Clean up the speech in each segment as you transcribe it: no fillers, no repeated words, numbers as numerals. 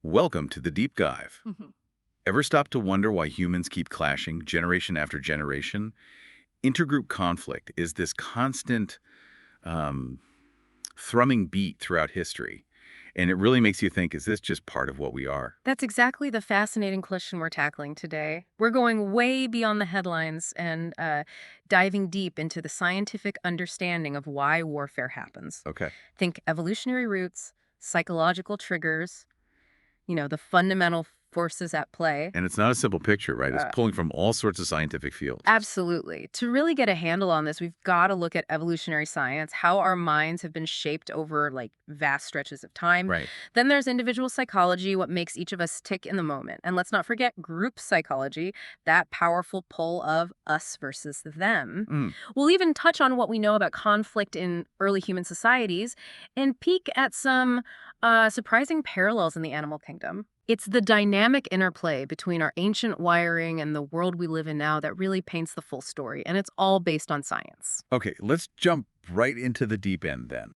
Welcome to the deep dive. Mhm. Ever stop to wonder why humans keep clashing generation after generation? Intergroup conflict is this constant um, thrumming beat throughout history. And it really makes you think, is this just part of what we are? That's exactly the fascinating question we're tackling today. We're going way beyond the headlines and diving deep into the scientific understanding of why warfare happens. Okay. Think evolutionary roots, psychological triggers, the fundamental forces at play. And it's not a simple picture, right? It's Uh, pulling from all sorts of scientific fields. Absolutely. To really get a handle on this, we've got to look at evolutionary science, how our minds have been shaped over like vast stretches of time. Right. Then there's individual psychology, what makes each of us tick in the moment. And let's not forget group psychology, that powerful pull of us versus them. Mm. We'll even touch on what we know about conflict in early human societies and peek at some surprising parallels in the animal kingdom. It's the dynamic interplay between our ancient wiring and the world we live in now that really paints the full story, and it's all based on science. Okay, let's jump right into the deep end then.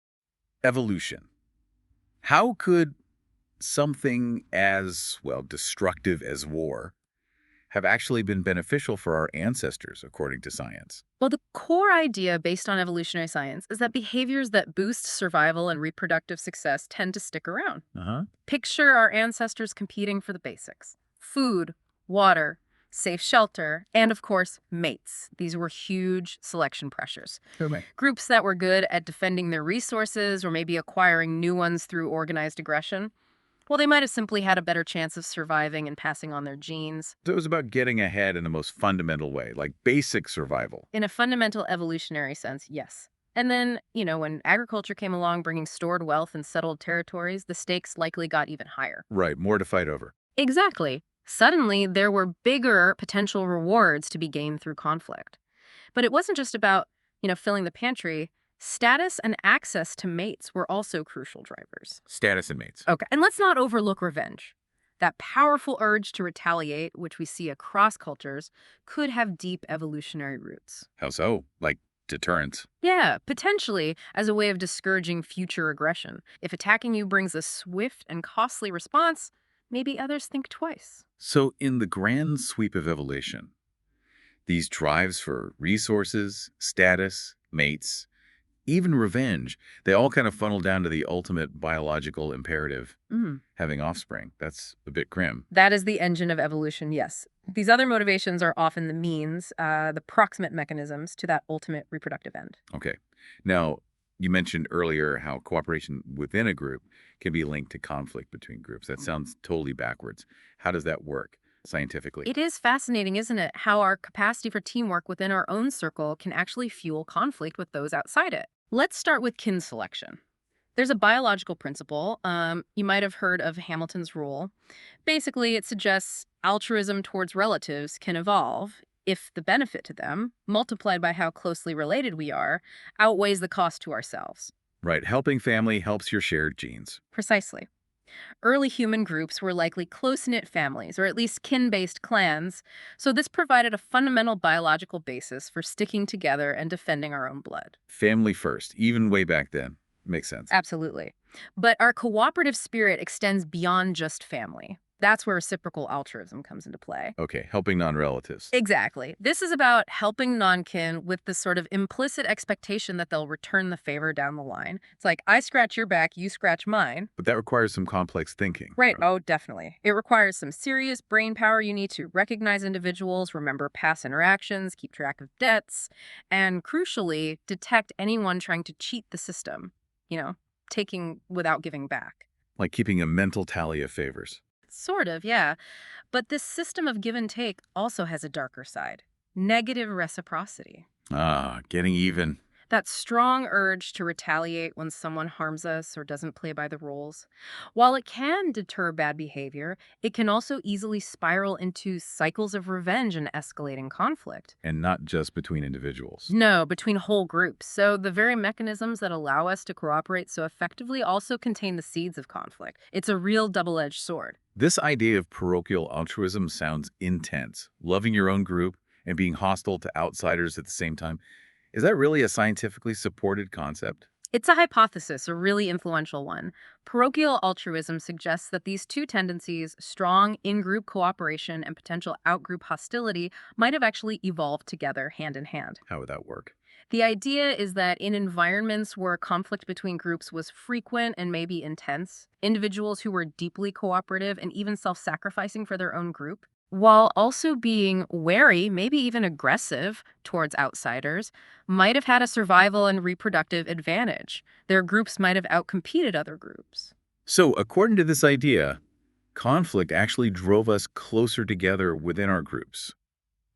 Evolution. How could something as, well, destructive as war have actually been beneficial for our ancestors, according to science? Well, the core idea based on evolutionary science is that behaviors that boost survival and reproductive success tend to stick around. Uh-huh. Picture our ancestors competing for the basics: food, water, safe shelter, and of course, mates. These were huge selection pressures. Okay. Groups that were good at defending their resources or maybe acquiring new ones through organized aggression, well, they might have simply had a better chance of surviving and passing on their genes. So it was about getting ahead in the most fundamental way, like basic survival. In a fundamental evolutionary sense, yes. And then, when agriculture came along bringing stored wealth and settled territories, the stakes likely got even higher. Right, more to fight over. Exactly. Suddenly, there were bigger potential rewards to be gained through conflict. But it wasn't just about, filling the pantry. Status and access to mates were also crucial drivers. Status and mates. Okay. And let's not overlook revenge. That powerful urge to retaliate, which we see across cultures, could have deep evolutionary roots. How so? Like deterrence. Yeah, potentially as a way of discouraging future aggression. If attacking you brings a swift and costly response, maybe others think twice. So in the grand sweep of evolution, these drives for resources, status, mates, even revenge, they all kind of funnel down to the ultimate biological imperative, Mm. having offspring. That's a bit grim. That is the engine of evolution, yes. These other motivations are often the means, the proximate mechanisms to that ultimate reproductive end. Okay. Now, you mentioned earlier how cooperation within a group can be linked to conflict between groups. That sounds totally backwards. How does that work scientifically? It is fascinating, isn't it, how our capacity for teamwork within our own circle can actually fuel conflict with those outside it. Let's start with kin selection. There's a biological principle. You might have heard of Hamilton's rule. Basically, it suggests altruism towards relatives can evolve if the benefit to them, multiplied by how closely related we are, outweighs the cost to ourselves. Right. Helping family helps your shared genes. Precisely. Early human groups were likely close-knit families, or at least kin-based clans, so this provided a fundamental biological basis for sticking together and defending our own blood. Family first, even way back then. Makes sense. Absolutely. But our cooperative spirit extends beyond just family. That's where reciprocal altruism comes into play. Okay, helping non-relatives. Exactly. This is about helping non-kin with this sort of implicit expectation that they'll return the favor down the line. It's like, I scratch your back, you scratch mine. But that requires some complex thinking. Right. Oh, definitely. It requires some serious brain power. You need to recognize individuals, remember past interactions, keep track of debts, and crucially, detect anyone trying to cheat the system, taking without giving back. Like keeping a mental tally of favors. Sort of, yeah. But this system of give and take also has a darker side: negative reciprocity. Ah, getting even. That strong urge to retaliate when someone harms us or doesn't play by the rules. While it can deter bad behavior, it can also easily spiral into cycles of revenge and escalating conflict. And not just between individuals. No, between whole groups. So the very mechanisms that allow us to cooperate so effectively also contain the seeds of conflict. It's a real double-edged sword. This idea of parochial altruism sounds intense. Loving your own group and being hostile to outsiders at the same time. Is that really a scientifically supported concept? It's a hypothesis, a really influential one. Parochial altruism suggests that these two tendencies, strong in group cooperation and potential out group hostility, might have actually evolved together hand in hand. How would that work? The idea is that in environments where conflict between groups was frequent and maybe intense, individuals who were deeply cooperative and even self sacrificing for their own group, while also being wary, maybe even aggressive towards outsiders, might have had a survival and reproductive advantage. Their groups might have outcompeted other groups. So, according to this idea, conflict actually drove us closer together within our groups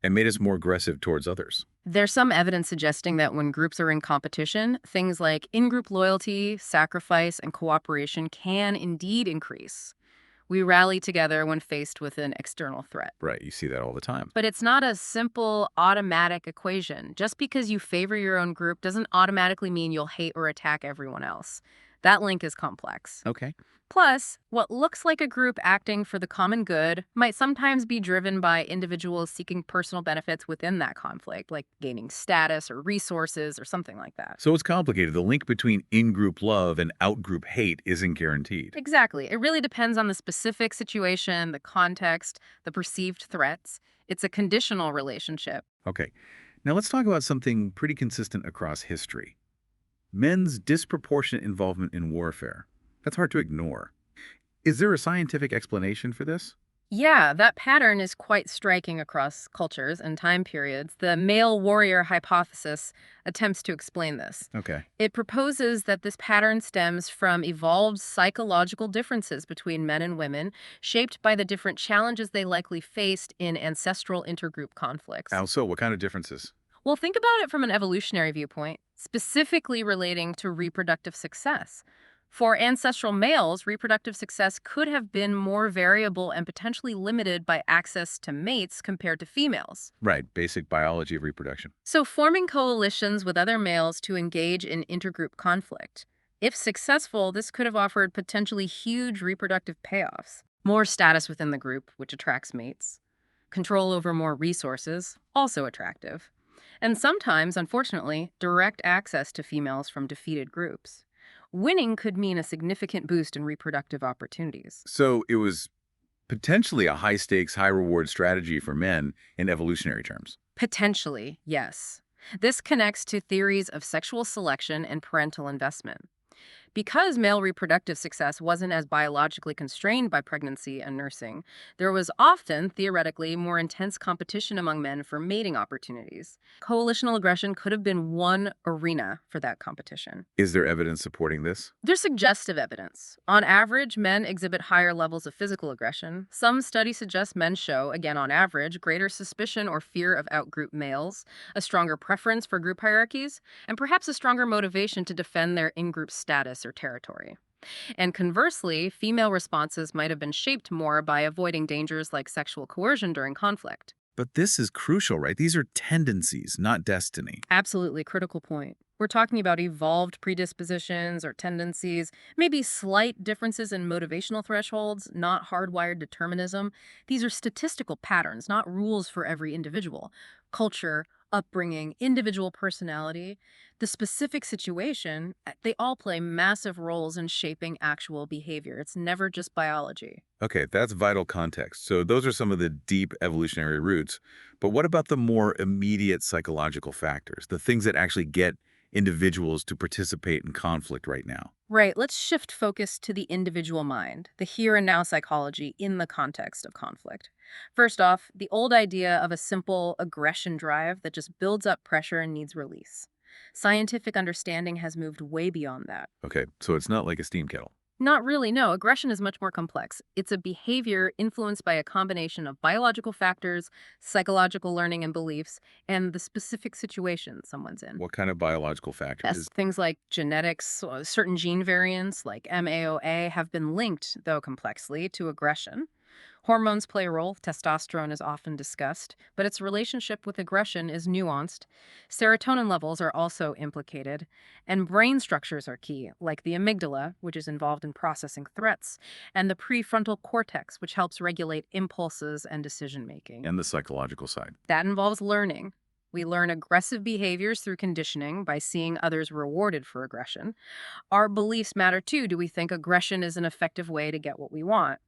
and made us more aggressive towards others. There's some evidence suggesting that when groups are in competition, things like in group loyalty, sacrifice, and cooperation can indeed increase. We rally together when faced with an external threat. Right, you see that all the time. But it's not a simple automatic equation. Just because you favor your own group doesn't automatically mean you'll hate or attack everyone else. That link is complex. Okay. Plus, what looks like a group acting for the common good might sometimes be driven by individuals seeking personal benefits within that conflict, like gaining status or resources or something like that. So it's complicated. The link between in-group love and out-group hate isn't guaranteed. Exactly. It really depends on the specific situation, the context, the perceived threats. It's a conditional relationship. Okay. Now let's talk about something pretty consistent across history. Men's disproportionate involvement in warfare. That's hard to ignore. Is there a scientific explanation for this? Yeah, that pattern is quite striking across cultures and time periods. The male warrior hypothesis attempts to explain this. Okay. It proposes that this pattern stems from evolved psychological differences between men and women, shaped by the different challenges they likely faced in ancestral intergroup conflicts. How so? What kind of differences? Well, think about it from an evolutionary viewpoint, specifically relating to reproductive success. For ancestral males, reproductive success could have been more variable and potentially limited by access to mates compared to females. Right, basic biology of reproduction. So, forming coalitions with other males to engage in intergroup conflict. If successful, this could have offered potentially huge reproductive payoffs. More status within the group, which attracts mates. Control over more resources, also attractive. And sometimes, unfortunately, direct access to females from defeated groups. Winning could mean a significant boost in reproductive opportunities. So it was potentially a high-stakes, high-reward strategy for men in evolutionary terms. Potentially, yes. This connects to theories of sexual selection and parental investment. Because male reproductive success wasn't as biologically constrained by pregnancy and nursing, there was often, theoretically, more intense competition among men for mating opportunities. Coalitional aggression could have been one arena for that competition. Is there evidence supporting this? There's suggestive evidence. On average, men exhibit higher levels of physical aggression. Some studies suggest men show, again on average, greater suspicion or fear of outgroup males, a stronger preference for group hierarchies, and perhaps a stronger motivation to defend their in-group status or territory. And conversely, female responses might have been shaped more by avoiding dangers like sexual coercion during conflict. But this is crucial, right? These are tendencies, not destiny. Absolutely critical point. We're talking about evolved predispositions or tendencies, maybe slight differences in motivational thresholds, not hardwired determinism. These are statistical patterns, not rules for every individual. Culture, upbringing, individual personality, the specific situation, they all play massive roles in shaping actual behavior. It's never just biology. Okay, that's vital context. So those are some of the deep evolutionary roots. But what about the more immediate psychological factors, the things that actually get individuals to participate in conflict right now? Right, let's shift focus to the individual mind, the here and now psychology in the context of conflict. First off, the old idea of a simple aggression drive that just builds up pressure and needs release. Scientific understanding has moved way beyond that. Okay, so it's not like a steam kettle. Not really, no. Aggression is much more complex. It's a behavior influenced by a combination of biological factors, psychological learning and beliefs, and the specific situation someone's in. What kind of biological factors? Yes, things like genetics, certain gene variants like MAOA have been linked, though complexly, to aggression. Hormones play a role. Testosterone is often discussed, but its relationship with aggression is nuanced. Serotonin levels are also implicated, and brain structures are key, like the amygdala, which is involved in processing threats, and the prefrontal cortex, which helps regulate impulses and decision-making. And the psychological side. That involves learning. We learn aggressive behaviors through conditioning by seeing others rewarded for aggression. Our beliefs matter too. Do we think aggression is an effective way to get what we want?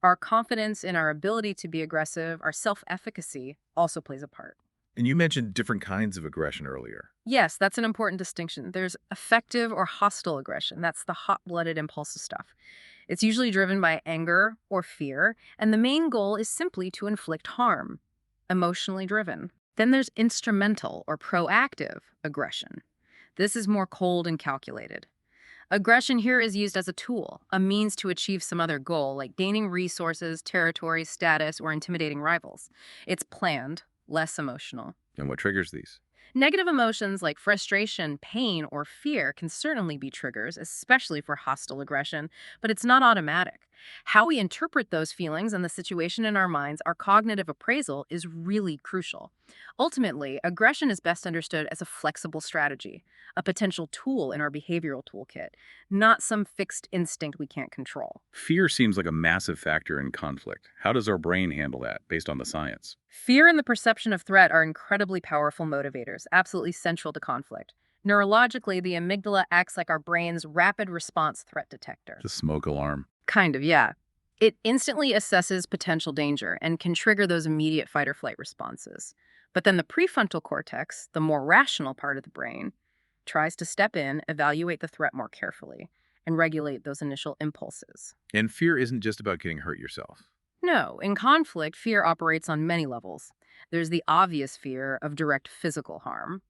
Our confidence in our ability to be aggressive, our self efficacy, also plays a part. And you mentioned different kinds of aggression earlier. Yes, that's an important distinction. There's effective or hostile aggression. That's the hot blooded, impulsive stuff. It's usually driven by anger or fear, and the main goal is simply to inflict harm, emotionally driven. Then there's instrumental or proactive aggression. This is more cold and calculated. Aggression here is used as a tool, a means to achieve some other goal, like gaining resources, territory, status, or intimidating rivals. It's planned, less emotional. And what triggers these? Negative emotions like frustration, pain, or fear can certainly be triggers, especially for hostile aggression, but it's not automatic. How we interpret those feelings and the situation in our minds, our cognitive appraisal, is really crucial. Ultimately, aggression is best understood as a flexible strategy, a potential tool in our behavioral toolkit, not some fixed instinct we can't control. Fear seems like a massive factor in conflict. How does our brain handle that based on the science? Fear and the perception of threat are incredibly powerful motivators, absolutely central to conflict. Neurologically, the amygdala acts like our brain's rapid response threat detector. The smoke alarm. Kind of, yeah. It instantly assesses potential danger and can trigger those immediate fight or flight responses. But then the prefrontal cortex, the more rational part of the brain, tries to step in, evaluate the threat more carefully, and regulate those initial impulses. And fear isn't just about getting hurt yourself. No, in conflict, fear operates on many levels. There's the obvious fear of direct physical harm,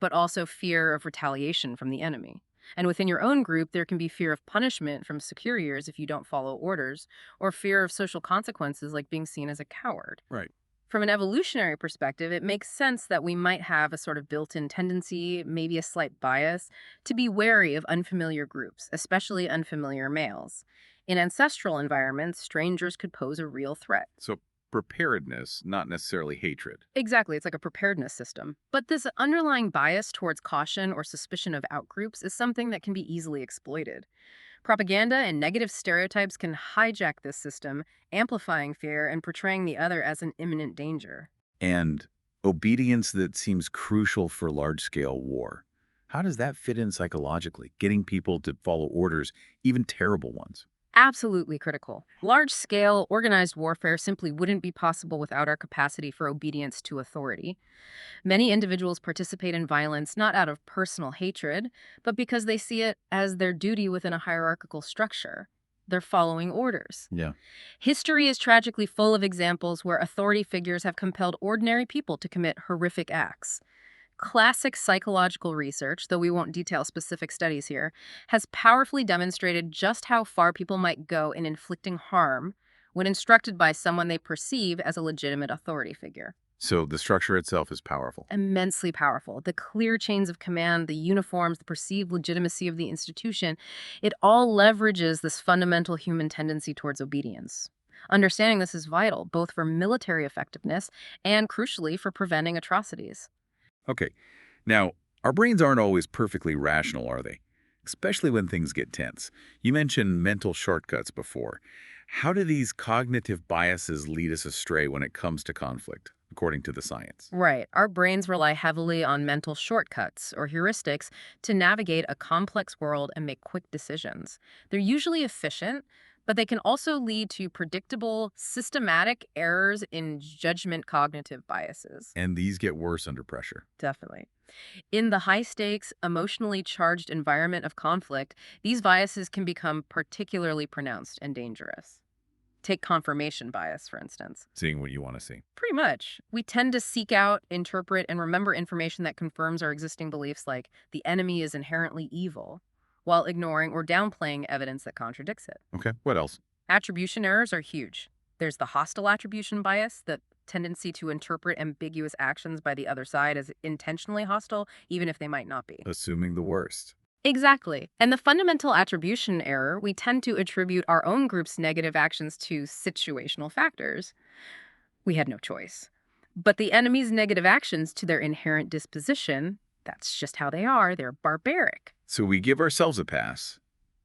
but also fear of retaliation from the enemy. And within your own group, there can be fear of punishment from superiors if you don't follow orders, or fear of social consequences like being seen as a coward. Right. From an evolutionary perspective, it makes sense that we might have a sort of built-in tendency, maybe a slight bias, to be wary of unfamiliar groups, especially unfamiliar males. In ancestral environments, strangers could pose a real threat. So preparedness, not necessarily hatred. Exactly, it's like a preparedness system. But this underlying bias towards caution or suspicion of outgroups is something that can be easily exploited. Propaganda and negative stereotypes can hijack this system, amplifying fear and portraying the other as an imminent danger. And obedience that seems crucial for large-scale war. How does that fit in psychologically, getting people to follow orders, even terrible ones? Absolutely critical. Large scale, organized warfare simply wouldn't be possible without our capacity for obedience to authority. Many individuals participate in violence not out of personal hatred, but because they see it as their duty within a hierarchical structure. They're following orders. Yeah. History is tragically full of examples where authority figures have compelled ordinary people to commit horrific acts. Classic psychological research, though we won't detail specific studies here, has powerfully demonstrated just how far people might go in inflicting harm when instructed by someone they perceive as a legitimate authority figure. So the structure itself is powerful. Immensely powerful. The clear chains of command, the uniforms, the perceived legitimacy of the institution, it all leverages this fundamental human tendency towards obedience. Understanding this is vital, both for military effectiveness and, crucially, for preventing atrocities. Okay. Now, our brains aren't always perfectly rational, are they? Especially when things get tense. You mentioned mental shortcuts before. How do these cognitive biases lead us astray when it comes to conflict, according to the science? Right. Our brains rely heavily on mental shortcuts or heuristics to navigate a complex world and make quick decisions. They're usually efficient, but they can also lead to predictable, systematic errors in judgment cognitive biases. And these get worse under pressure. Definitely. In the high stakes, emotionally charged environment of conflict, these biases can become particularly pronounced and dangerous. Take confirmation bias, for instance. Seeing what you want to see. Pretty much. We tend to seek out, interpret, and remember information that confirms our existing beliefs, like the enemy is inherently evil, while ignoring or downplaying evidence that contradicts it. Okay, what else? Attribution errors are huge. There's the hostile attribution bias, the tendency to interpret ambiguous actions by the other side as intentionally hostile, even if they might not be. Assuming the worst. Exactly. And the fundamental attribution error, we tend to attribute our own group's negative actions to situational factors. We had no choice. But the enemy's negative actions to their inherent disposition, that's just how they are. They're barbaric. So we give ourselves a pass,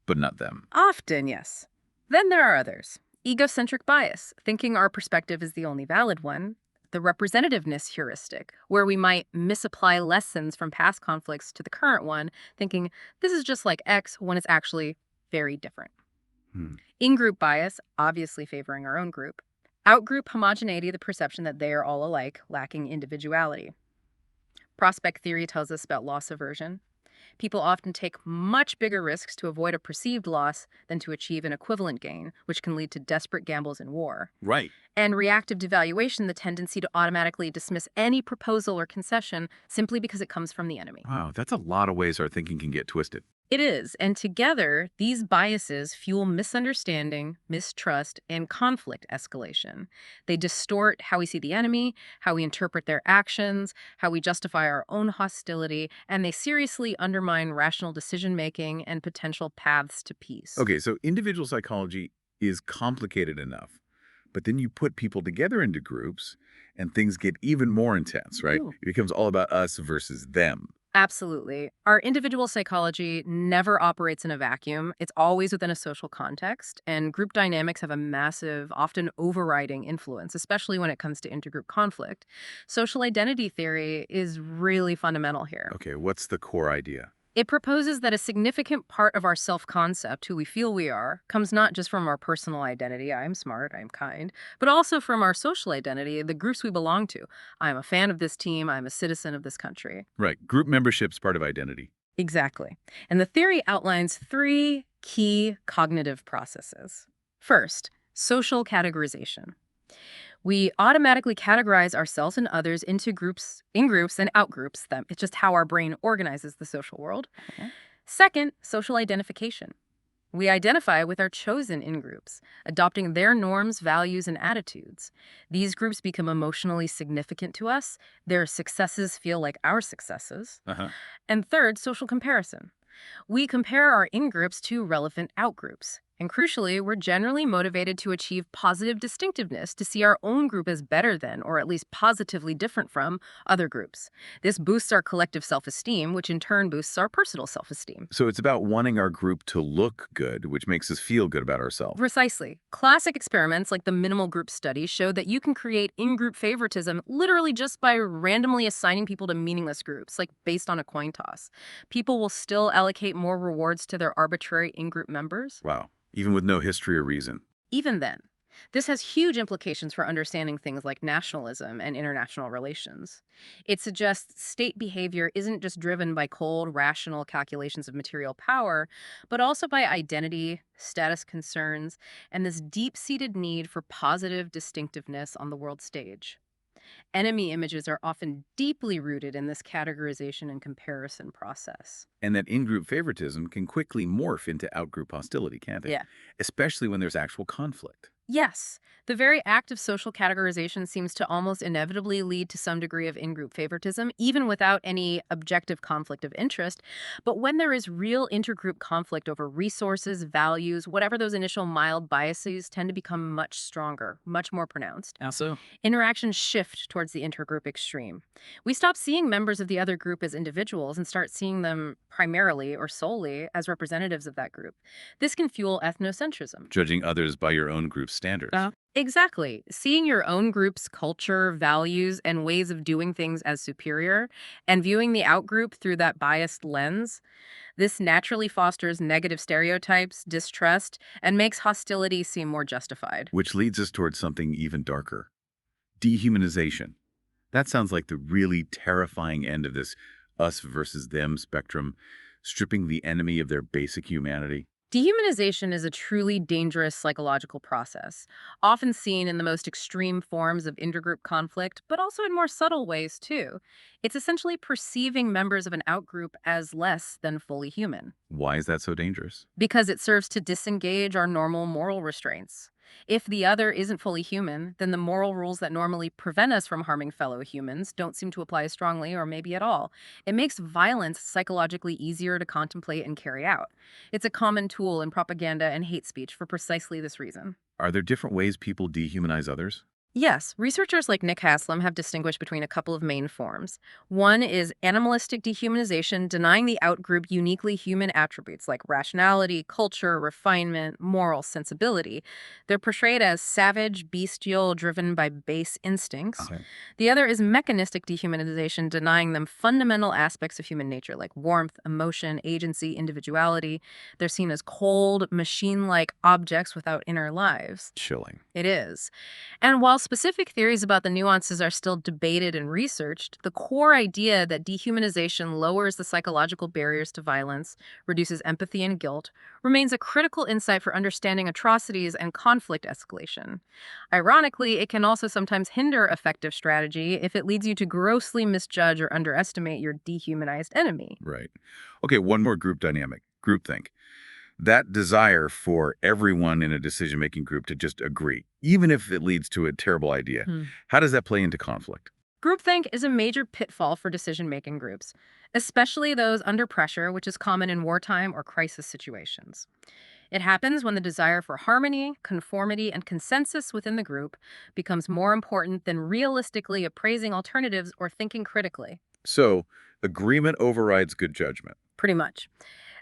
but not them. Often, yes. Then there are others. Egocentric bias, thinking our perspective is the only valid one. the representativeness heuristic, where we might misapply lessons from past conflicts to the current one, thinking this is just like X when it's actually very different. Hmm. In-group bias, obviously favoring our own group. Out-group homogeneity, the perception that they are all alike, lacking individuality. Prospect theory tells us about loss aversion. People often take much bigger risks to avoid a perceived loss than to achieve an equivalent gain, which can lead to desperate gambles in war. Right. And reactive devaluation, the tendency to automatically dismiss any proposal or concession simply because it comes from the enemy. Wow, that's a lot of ways our thinking can get twisted. It is, and together, these biases fuel misunderstanding, mistrust, and conflict escalation. They distort how we see the enemy, how we interpret their actions, how we justify our own hostility, and they seriously undermine rational decision-making and potential paths to peace. Okay, so individual psychology is complicated enough, but then you put people together into groups and things get even more intense, right? Ooh. It becomes all about us versus them. Absolutely. Our individual psychology never operates in a vacuum. It's always within a social context, and group dynamics have a massive, often overriding influence, especially when it comes to intergroup conflict. Social identity theory is really fundamental here. Okay, what's the core idea? It proposes that a significant part of our self-concept, who we feel we are, comes not just from our personal identity, I'm smart, I'm kind, but also from our social identity, the groups we belong to. I'm a fan of this team, I'm a citizen of this country. Right, group membership's part of identity. Exactly. And the theory outlines three key cognitive processes. First, social categorization. We automatically categorize ourselves and others into groups, in groups and out groups. It's just how our brain organizes the social world. Uh-huh. Second, social identification. We identify with our chosen in-groups, adopting their norms, values, and attitudes. These groups become emotionally significant to us. Their successes feel like our successes. Uh-huh. And third, social comparison. We compare our in-groups to relevant out-groups. And crucially, we're generally motivated to achieve positive distinctiveness, to see our own group as better than, or at least positively different from, other groups. This boosts our collective self-esteem, which in turn boosts our personal self-esteem. So it's about wanting our group to look good, which makes us feel good about ourselves. Precisely. Classic experiments like the minimal group study show that you can create in-group favoritism literally just by randomly assigning people to meaningless groups, like based on a coin toss. People will still allocate more rewards to their arbitrary in-group members. Wow, even with no history or reason. Even then, this has huge implications for understanding things like nationalism and international relations. It suggests state behavior isn't just driven by cold, rational calculations of material power, but also by identity, status concerns, and this deep-seated need for positive distinctiveness on the world stage. Enemy images are often deeply rooted in this categorization and comparison process. And that in-group favoritism can quickly morph into out-group hostility, can't it? Yeah. Especially when there's actual conflict. Yes, the very act of social categorization seems to almost inevitably lead to some degree of in-group favoritism, even without any objective conflict of interest. But when there is real intergroup conflict over resources, values, whatever those initial mild biases tend to become much stronger, much more pronounced. How so? Interactions shift towards the intergroup extreme. We stop seeing members of the other group as individuals and start seeing them primarily or solely as representatives of that group. This can fuel ethnocentrism. Judging others by your own group's standards. Exactly. Seeing your own group's culture, values, and ways of doing things as superior, and viewing the outgroup through that biased lens, this naturally fosters negative stereotypes, distrust, and makes hostility seem more justified. Which leads us towards something even darker. Dehumanization. That sounds like the really terrifying end of this us versus them spectrum, stripping the enemy of their basic humanity. Dehumanization is a truly dangerous psychological process, often seen in the most extreme forms of intergroup conflict, but also in more subtle ways, too. It's essentially perceiving members of an outgroup as less than fully human, Why is that so dangerous? because it serves to disengage our normal moral restraints. If the other isn't fully human, then the moral rules that normally prevent us from harming fellow humans don't seem to apply as strongly or maybe at all. It makes violence psychologically easier to contemplate and carry out. It's a common tool in propaganda and hate speech for precisely this reason. Are there different ways people dehumanize others? Yes, researchers like Nick Haslam have distinguished between a couple of main forms. One is animalistic dehumanization, denying the outgroup uniquely human attributes like rationality, culture, refinement, moral sensibility. They're portrayed as savage, bestial, driven by base instincts. Okay. The other is mechanistic dehumanization, denying them fundamental aspects of human nature like warmth, emotion, agency, individuality. They're seen as cold, machine like objects without inner lives. Chilling. It is. And while specific theories about the nuances are still debated and researched, the core idea that dehumanization lowers the psychological barriers to violence, reduces empathy and guilt, remains a critical insight for understanding atrocities and conflict escalation. Ironically, it can also sometimes hinder effective strategy if it leads you to grossly misjudge or underestimate your dehumanized enemy. Right. Okay, one more group dynamic, groupthink. That desire for everyone in a decision-making group to just agree, even if it leads to a terrible idea. How does that play into conflict? Groupthink is a major pitfall for decision making groups, especially those under pressure, which is common in wartime or crisis situations. It happens when the desire for harmony, conformity, and consensus within the group becomes more important than realistically appraising alternatives or thinking critically. So, agreement overrides good judgment. Pretty much.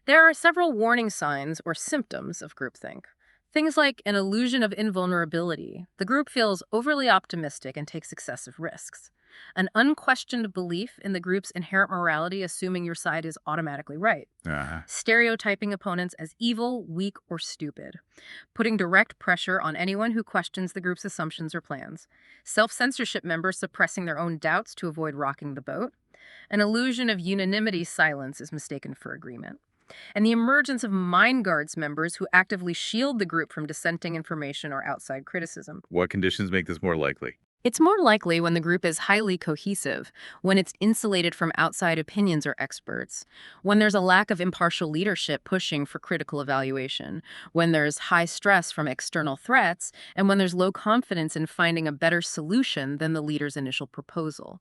There are several warning signs or symptoms of groupthink. Things like an illusion of invulnerability. The group feels overly optimistic and takes excessive risks. An unquestioned belief in the group's inherent morality, assuming your side is automatically right. Uh-huh. Stereotyping opponents as evil, weak, or stupid. Putting direct pressure on anyone who questions the group's assumptions or plans. Self censorship members suppressing their own doubts to avoid rocking the boat. An illusion of unanimity silence is mistaken for agreement, and the emergence of mind guards members who actively shield the group from dissenting information or outside criticism. What conditions make this more likely? It's more likely when the group is highly cohesive, when it's insulated from outside opinions or experts, when there's a lack of impartial leadership pushing for critical evaluation, when there's high stress from external threats, and when there's low confidence in finding a better solution than the leader's initial proposal.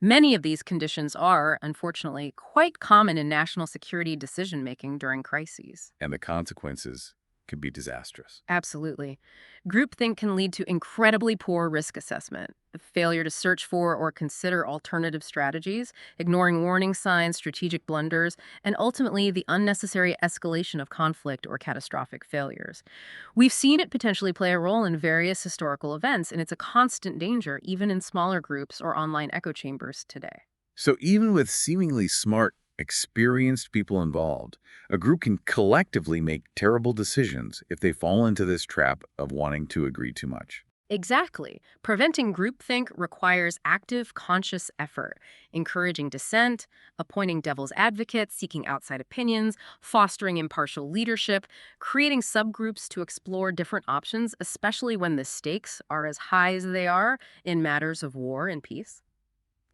Many of these conditions are, unfortunately, quite common in national security decision making during crises. And the consequences could be disastrous. Absolutely. Groupthink can lead to incredibly poor risk assessment, the failure to search for or consider alternative strategies, ignoring warning signs, strategic blunders, and ultimately the unnecessary escalation of conflict or catastrophic failures. We've seen it potentially play a role in various historical events, and it's a constant danger even in smaller groups or online echo chambers today. So even with seemingly smart, experienced people involved, a group can collectively make terrible decisions if they fall into this trap of wanting to agree too much. Exactly. Preventing groupthink requires active, conscious effort, encouraging dissent, appointing devil's advocates, seeking outside opinions, fostering impartial leadership, creating subgroups to explore different options, especially when the stakes are as high as they are in matters of war and peace.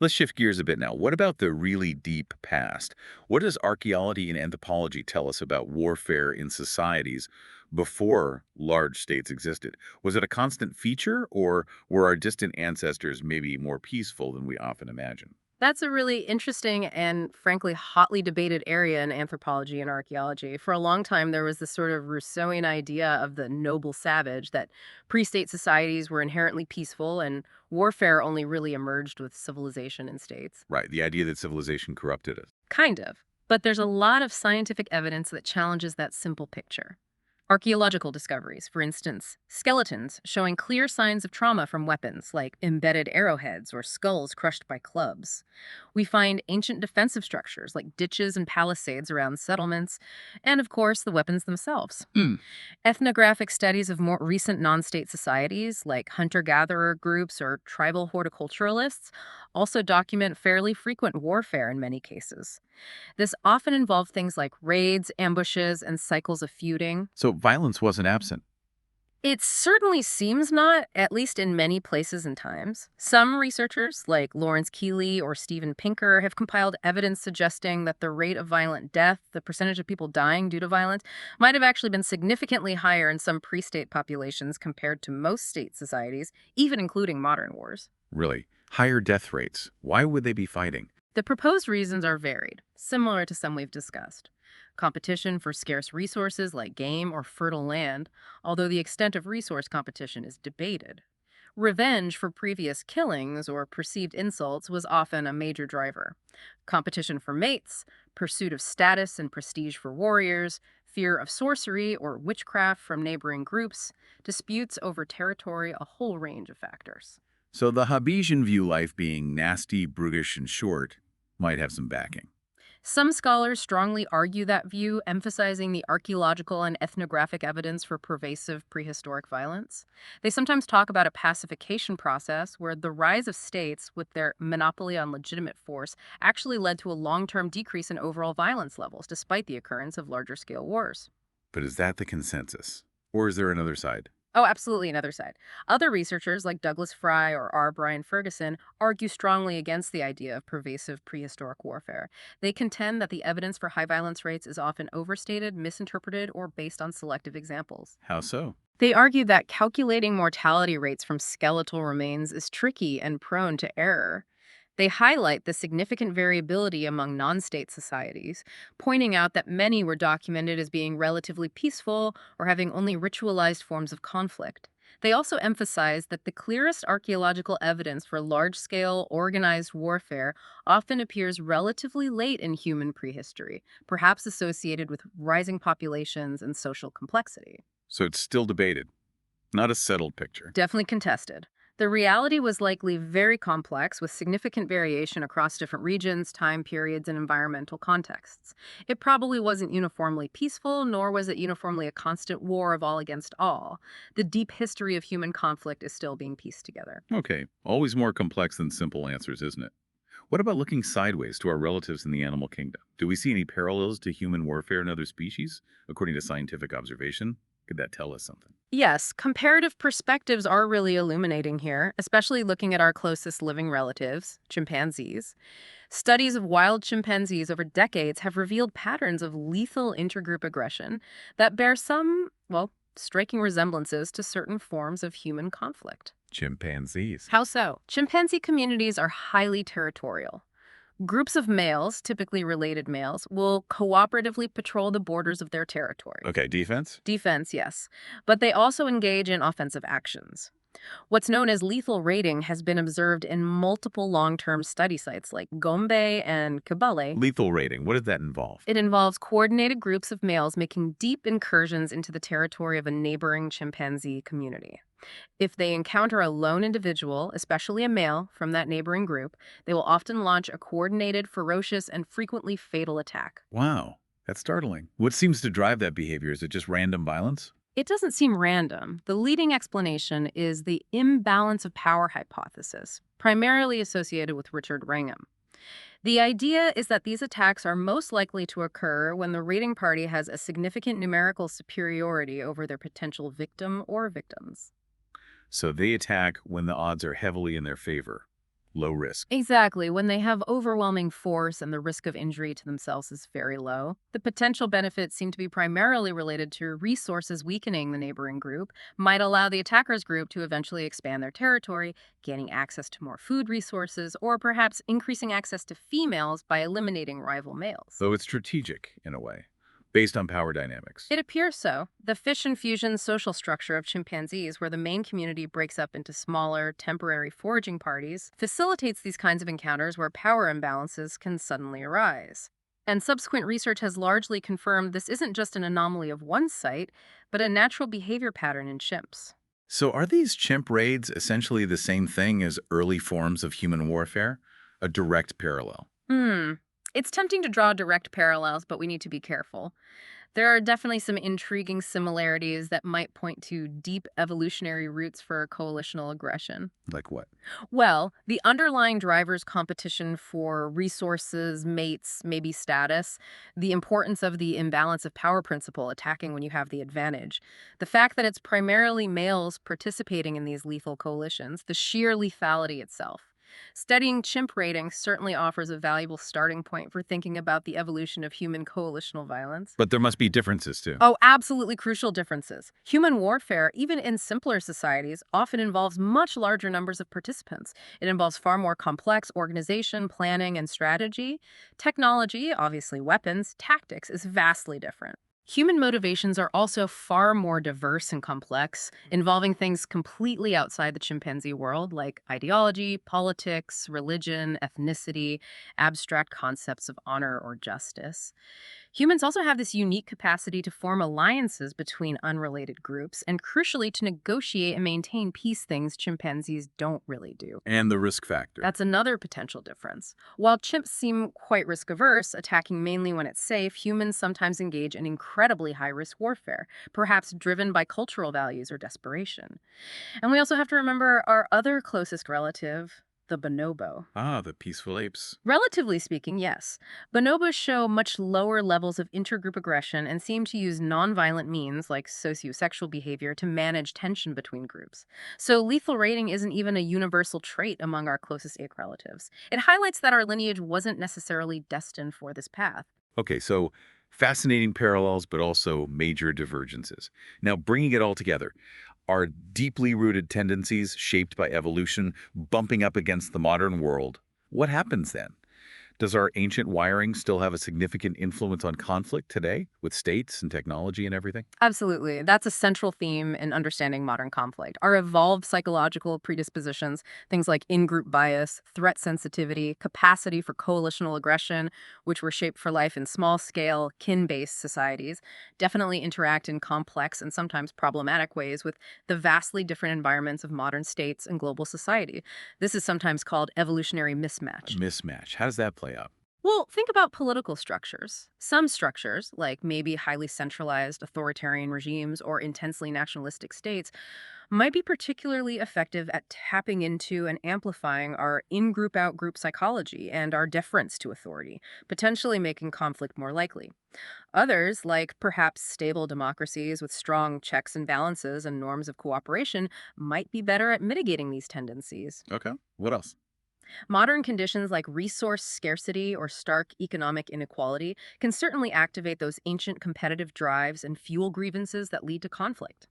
Let's shift gears a bit now. What about the really deep past? What does archaeology and anthropology tell us about warfare in societies before large states existed? Was it a constant feature, or were our distant ancestors maybe more peaceful than we often imagine? That's a really interesting and frankly hotly debated area in anthropology and archaeology. For a long time, there was this sort of Rousseauian idea of the noble savage that pre state societies were inherently peaceful and warfare only really emerged with civilization and states. Right, the idea that civilization corrupted us. Kind of. But there's a lot of scientific evidence that challenges that simple picture. Archaeological discoveries, for instance, skeletons showing clear signs of trauma from weapons like embedded arrowheads or skulls crushed by clubs. We find ancient defensive structures like ditches and palisades around settlements, and of course, the weapons themselves. Hmm. Ethnographic studies of more recent non state societies like hunter gatherer groups or tribal horticulturalists also document fairly frequent warfare in many cases. This often involved things like raids, ambushes, and cycles of feuding. So violence wasn't absent. It certainly seems not, at least in many places and times. Some researchers, like Lawrence Keeley or Steven Pinker, have compiled evidence suggesting that the rate of violent death, the percentage of people dying due to violence, might have actually been significantly higher in some pre-state populations compared to most state societies, even including modern wars. Really. Higher death rates. Why would they be fighting? The proposed reasons are varied, similar to some we've discussed. Competition for scarce resources like game or fertile land, although the extent of resource competition is debated. Revenge for previous killings or perceived insults was often a major driver. Competition for mates, pursuit of status and prestige for warriors, fear of sorcery or witchcraft from neighboring groups, disputes over territory, a whole range of factors. So the Hobbesian view life being nasty, brutish, and short might have some backing. Some scholars strongly argue that view, emphasizing the archaeological and ethnographic evidence for pervasive prehistoric violence. They sometimes talk about a pacification process where the rise of states with their monopoly on legitimate force actually led to a long-term decrease in overall violence levels, despite the occurrence of larger-scale wars. But is that the consensus? Or is there another side? Oh, absolutely, another side. Other researchers like Douglas Fry or R. Brian Ferguson argue strongly against the idea of pervasive prehistoric warfare. They contend that the evidence for high violence rates is often overstated, misinterpreted, or based on selective examples. How so? They argue that calculating mortality rates from skeletal remains is tricky and prone to error. They highlight the significant variability among non-state societies, pointing out that many were documented as being relatively peaceful or having only ritualized forms of conflict. They also emphasize that the clearest archaeological evidence for large-scale, organized warfare often appears relatively late in human prehistory, perhaps associated with rising populations and social complexity. So it's still debated, not a settled picture. Definitely contested. The reality was likely very complex, with significant variation across different regions, time periods, and environmental contexts. It probably wasn't uniformly peaceful, nor was it uniformly a constant war of all against all. The deep history of human conflict is still being pieced together. Okay, always more complex than simple answers, isn't it? What about looking sideways to our relatives in the animal kingdom? Do we see any parallels to human warfare in other species, according to scientific observation? Could that tell us something? Yes, comparative perspectives are really illuminating here, especially looking at our closest living relatives, chimpanzees. Studies of wild chimpanzees over decades have revealed patterns of lethal intergroup aggression that bear some, well, striking resemblances to certain forms of human conflict. Chimpanzees. How so? Chimpanzee communities are highly territorial. Groups of males, typically related males, will cooperatively patrol the borders of their territory. Okay, defense? Defense, yes, but they also engage in offensive actions. What's known as lethal raiding has been observed in multiple long-term study sites like Gombe and Kibale. Lethal rating, what did that involve? It involves coordinated groups of males making deep incursions into the territory of a neighboring chimpanzee community. If they encounter a lone individual, especially a male, from that neighboring group, they will often launch a coordinated, ferocious, and frequently fatal attack. Wow, that's startling. What seems to drive that behavior? Is it just random violence? It doesn't seem random. The leading explanation is the imbalance of power hypothesis, primarily associated with Richard Wrangham. The idea is that these attacks are most likely to occur when the raiding party has a significant numerical superiority over their potential victim or victims. So they attack when the odds are heavily in their favor. Low risk. Exactly, when they have overwhelming force and the risk of injury to themselves is very low. The potential benefits seem to be primarily related to resources weakening the neighboring group, might allow the attacker's group to eventually expand their territory, gaining access to more food resources, or perhaps increasing access to females by eliminating rival males. So it's strategic, in a way, based on power dynamics. It appears so. The fission fusion social structure of chimpanzees, where the main community breaks up into smaller, temporary foraging parties, facilitates these kinds of encounters where power imbalances can suddenly arise. And subsequent research has largely confirmed this isn't just an anomaly of one site, but a natural behavior pattern in chimps. So are these chimp raids essentially the same thing as early forms of human warfare? A direct parallel? Hmm. It's tempting to draw direct parallels, but we need to be careful. There are definitely some intriguing similarities that might point to deep evolutionary roots for coalitional aggression. Like what? Well, the underlying drivers competition for resources, mates, maybe status, the importance of the imbalance of power principle attacking when you have the advantage, the fact that it's primarily males participating in these lethal coalitions, the sheer lethality itself. Studying chimp ratings certainly offers a valuable starting point for thinking about the evolution of human coalitional violence. But there must be differences too. Oh, absolutely crucial differences. Human warfare, even in simpler societies, often involves much larger numbers of participants. It involves far more complex organization, planning, and strategy. Technology, obviously weapons, tactics, is vastly different. Human motivations are also far more diverse and complex, involving things completely outside the chimpanzee world, like ideology, politics, religion, ethnicity, abstract concepts of honor or justice. Humans also have this unique capacity to form alliances between unrelated groups and, crucially, to negotiate and maintain peace, things chimpanzees don't really do. And the risk factor. That's another potential difference. While chimps seem quite risk averse, attacking mainly when it's safe, humans sometimes engage in incredibly high risk warfare, perhaps driven by cultural values or desperation. And we also have to remember our other closest relative, the bonobo. Ah, the peaceful apes. Relatively speaking, yes. Bonobos show much lower levels of intergroup aggression and seem to use nonviolent means like sociosexual behavior to manage tension between groups. So lethal raiding isn't even a universal trait among our closest ape relatives. It highlights that our lineage wasn't necessarily destined for this path. Okay, so fascinating parallels, but also major divergences. Now, bringing it all together, are deeply rooted tendencies shaped by evolution bumping up against the modern world? What happens then? Does our ancient wiring still have a significant influence on conflict today with states and technology and everything? Absolutely. That's a central theme in understanding modern conflict. Our evolved psychological predispositions, things like in group bias, threat sensitivity, capacity for coalitional aggression, which were shaped for life in small scale, kin based societies, definitely interact in complex and sometimes problematic ways with the vastly different environments of modern states and global society. This is sometimes called evolutionary A mismatch. mismatch. How does that play out? Well, think about political structures. Some structures, like maybe highly centralized authoritarian regimes or intensely nationalistic states, might be particularly effective at tapping into and amplifying our in group out group psychology and our deference to authority, potentially making conflict more likely. Others, like perhaps stable democracies with strong checks and balances and norms of cooperation, might be better at mitigating these tendencies. Okay. What else? Modern conditions like resource scarcity or stark economic inequality can certainly activate those ancient competitive drives and fuel grievances that lead to conflict.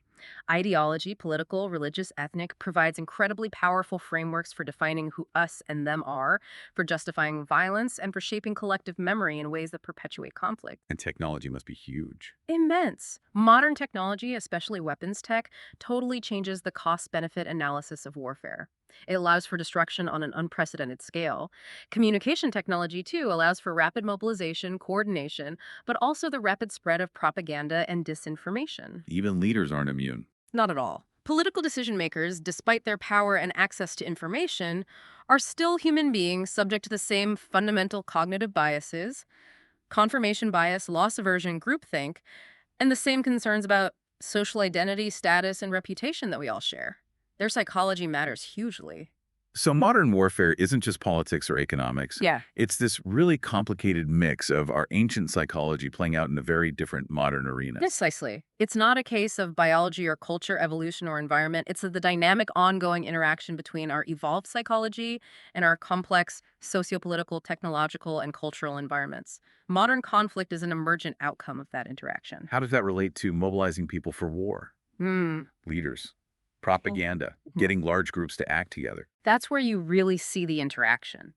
Ideology, political, religious, ethnic, provides incredibly powerful frameworks for defining who us and them are, for justifying violence, and for shaping collective memory in ways that perpetuate conflict. And technology must be huge. Immense. Modern technology, especially weapons tech, totally changes the cost benefit analysis of warfare. It allows for destruction on an unprecedented scale. Communication technology, too, allows for rapid mobilization, coordination, but also the rapid spread of propaganda and disinformation. Even leaders aren't immune. Not at all. Political decision makers, despite their power and access to information, are still human beings subject to the same fundamental cognitive biases, confirmation bias, loss aversion, groupthink, and the same concerns about social identity, status, and reputation that we all share. Their psychology matters hugely. So modern warfare isn't just politics or economics. Yeah. It's this really complicated mix of our ancient psychology playing out in a very different modern arena. Precisely. It's not a case of biology or culture, evolution or environment. It's the dynamic, ongoing interaction between our evolved psychology and our complex sociopolitical, technological, and cultural environments. Modern conflict is an emergent outcome of that interaction. How does that relate to mobilizing people for war? Hmm. Leaders, propaganda, getting large groups to act together. That's where you really see the interaction.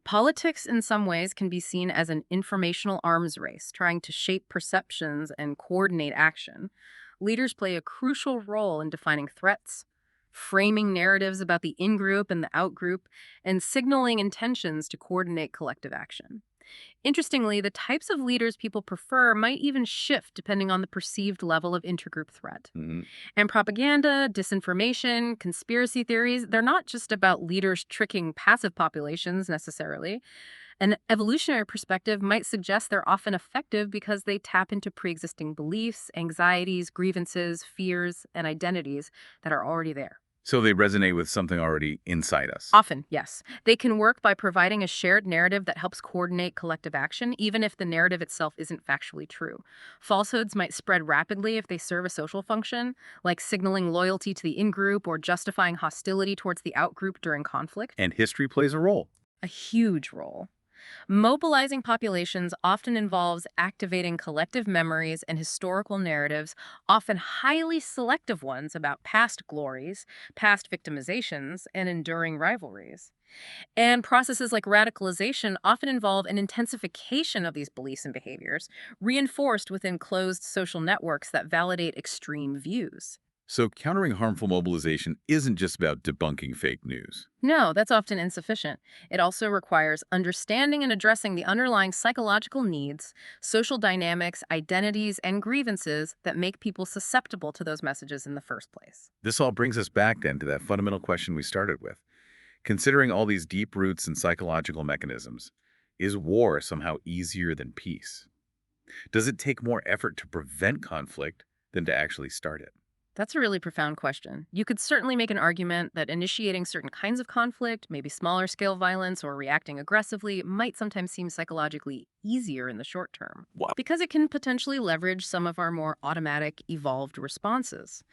Politics, in some ways, can be seen as an informational arms race, trying to shape perceptions and coordinate action. Leaders play a crucial role in defining threats, framing narratives about the in group and the out group, and signaling intentions to coordinate collective action. Interestingly, the types of leaders people prefer might even shift depending on the perceived level of intergroup threat. Mhm. And propaganda, disinformation, conspiracy theories, they're not just about leaders tricking passive populations necessarily. An evolutionary perspective might suggest they're often effective because they tap into pre existing beliefs, anxieties, grievances, fears, and identities that are already there. So they resonate with something already inside us. Often, yes. They can work by providing a shared narrative that helps coordinate collective action, even if the narrative itself isn't factually true. Falsehoods might spread rapidly if they serve a social function, like signaling loyalty to the in group or justifying hostility towards the out group during conflict. And history plays a role. A huge role. Mobilizing populations often involves activating collective memories and historical narratives, often highly selective ones about past glories, past victimizations, and enduring rivalries. And processes like radicalization often involve an intensification of these beliefs and behaviors, reinforced within closed social networks that validate extreme views. So countering harmful mobilization isn't just about debunking fake news. No, that's often insufficient. It also requires understanding and addressing the underlying psychological needs, social dynamics, identities, and grievances that make people susceptible to those messages in the first place. This all brings us back then to that fundamental question we started with. Considering all these deep roots and psychological mechanisms, is war somehow easier than peace? Does it take more effort to prevent conflict than to actually start it? That's a really profound question. You could certainly make an argument that initiating certain kinds of conflict, maybe smaller scale violence or reacting aggressively, might sometimes seem psychologically easier in the short term, Wow. because it can potentially leverage some of our more automatic, evolved responses.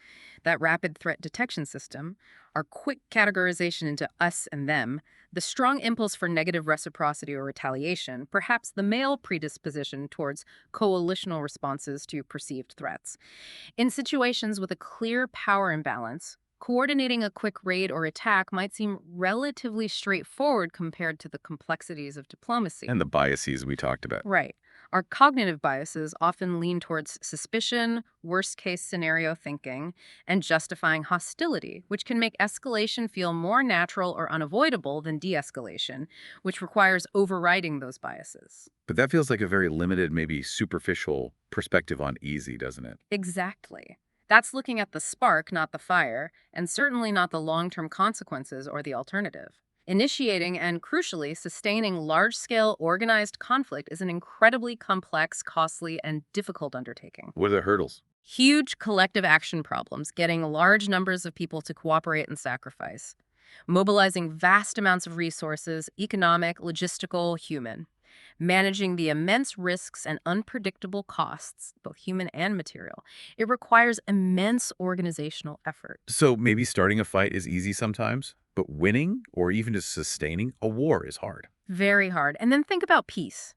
That rapid threat detection system, our quick categorization into us and them, the strong impulse for negative reciprocity or retaliation, perhaps the male predisposition towards coalitional responses to perceived threats. In situations with a clear power imbalance, coordinating a quick raid or attack might seem relatively straightforward compared to the complexities of diplomacy. And the biases we talked about. Right. Our cognitive biases often lean towards suspicion, worst case scenario thinking, and justifying hostility, which can make escalation feel more natural or unavoidable than de escalation, which requires overriding those biases. But that feels like a very limited, maybe superficial perspective on easy, doesn't it? Exactly. That's looking at the spark, not the fire, and certainly not the long term consequences or the alternative. Initiating and, crucially, sustaining large scale organized conflict is an incredibly complex, costly, and difficult undertaking. What are the hurdles? Huge collective action problems, getting large numbers of people to cooperate and sacrifice, mobilizing vast amounts of resources, economic, logistical, human, managing the immense risks and unpredictable costs, both human and material. It requires immense organizational effort. So maybe starting a fight is easy sometimes, but winning or even just sustaining a war is hard. Very hard. And then think about peace.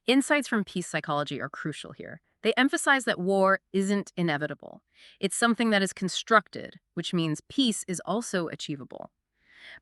Insights from peace psychology are crucial here. They emphasize that war isn't inevitable. It's something that is constructed, which means peace is also achievable.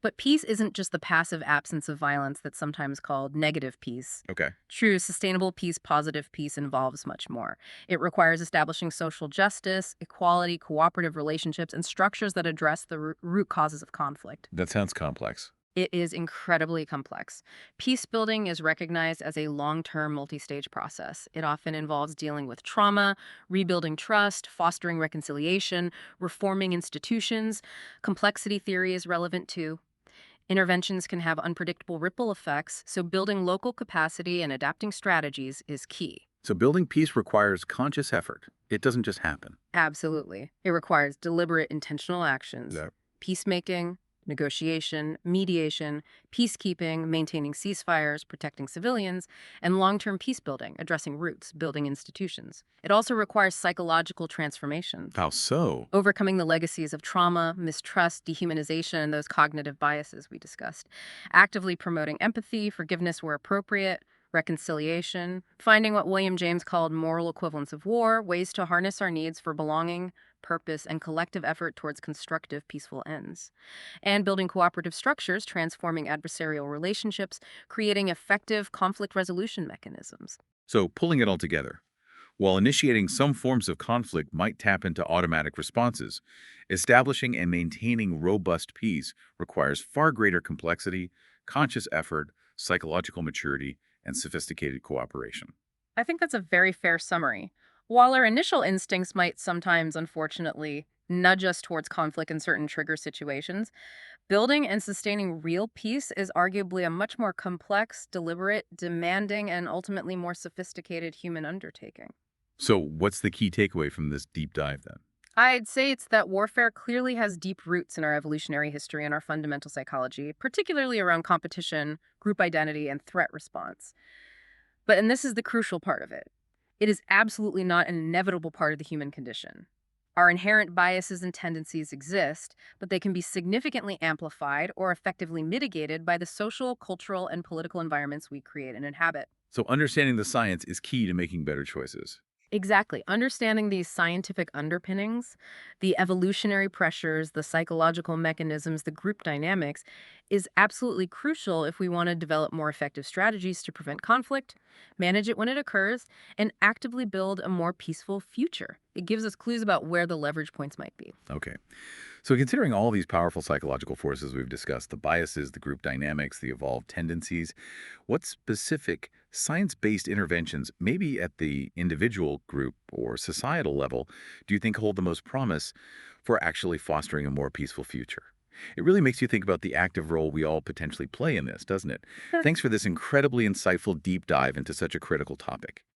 But peace isn't just the passive absence of violence that's sometimes called negative peace. Okay. True, sustainable peace, positive peace involves much more. It requires establishing social justice, equality, cooperative relationships, and structures that address the root causes of conflict. That sounds complex. It is incredibly complex. Peace building is recognized as a long-term multi-stage process. It often involves dealing with trauma, rebuilding trust, fostering reconciliation, reforming institutions. Complexity theory is relevant too. Interventions can have unpredictable ripple effects, so building local capacity and adapting strategies is key. So building peace requires conscious effort. It doesn't just happen. Absolutely. It requires deliberate, intentional actions. Yeah. Peacemaking, negotiation, mediation, peacekeeping, maintaining ceasefires, protecting civilians, and long-term peace building, addressing roots, building institutions. It also requires psychological transformation, How so? overcoming the legacies of trauma, mistrust, dehumanization, and those cognitive biases we discussed. Actively promoting empathy, forgiveness where appropriate, reconciliation, finding what William James called moral equivalence of war, ways to harness our needs for belonging, purpose, and collective effort towards constructive, peaceful ends. And building cooperative structures, transforming adversarial relationships, creating effective conflict resolution mechanisms. So pulling it all together. While initiating some forms of conflict might tap into automatic responses, establishing and maintaining robust peace requires far greater complexity, conscious effort, psychological maturity, and sophisticated cooperation. I think that's a very fair summary. While our initial instincts might sometimes, unfortunately, nudge us towards conflict in certain trigger situations, building and sustaining real peace is arguably a much more complex, deliberate, demanding, and ultimately more sophisticated human undertaking. So what's the key takeaway from this deep dive then? I'd say it's that warfare clearly has deep roots in our evolutionary history and our fundamental psychology, particularly around competition, group identity, and threat response. And this is the crucial part of it. It is absolutely not an inevitable part of the human condition. Our inherent biases and tendencies exist, but they can be significantly amplified or effectively mitigated by the social, cultural, and political environments we create and inhabit. So understanding the science is key to making better choices. Exactly. Understanding these scientific underpinnings, the evolutionary pressures, the psychological mechanisms, the group dynamics, is absolutely crucial if we want to develop more effective strategies to prevent conflict, manage it when it occurs, and actively build a more peaceful future. It gives us clues about where the leverage points might be. Okay. So considering all these powerful psychological forces we've discussed, the biases, the group dynamics, the evolved tendencies, what specific science-based interventions, maybe at the individual group or societal level, do you think hold the most promise for actually fostering a more peaceful future? It really makes you think about the active role we all potentially play in this, doesn't it? Thanks for this incredibly insightful deep dive into such a critical topic.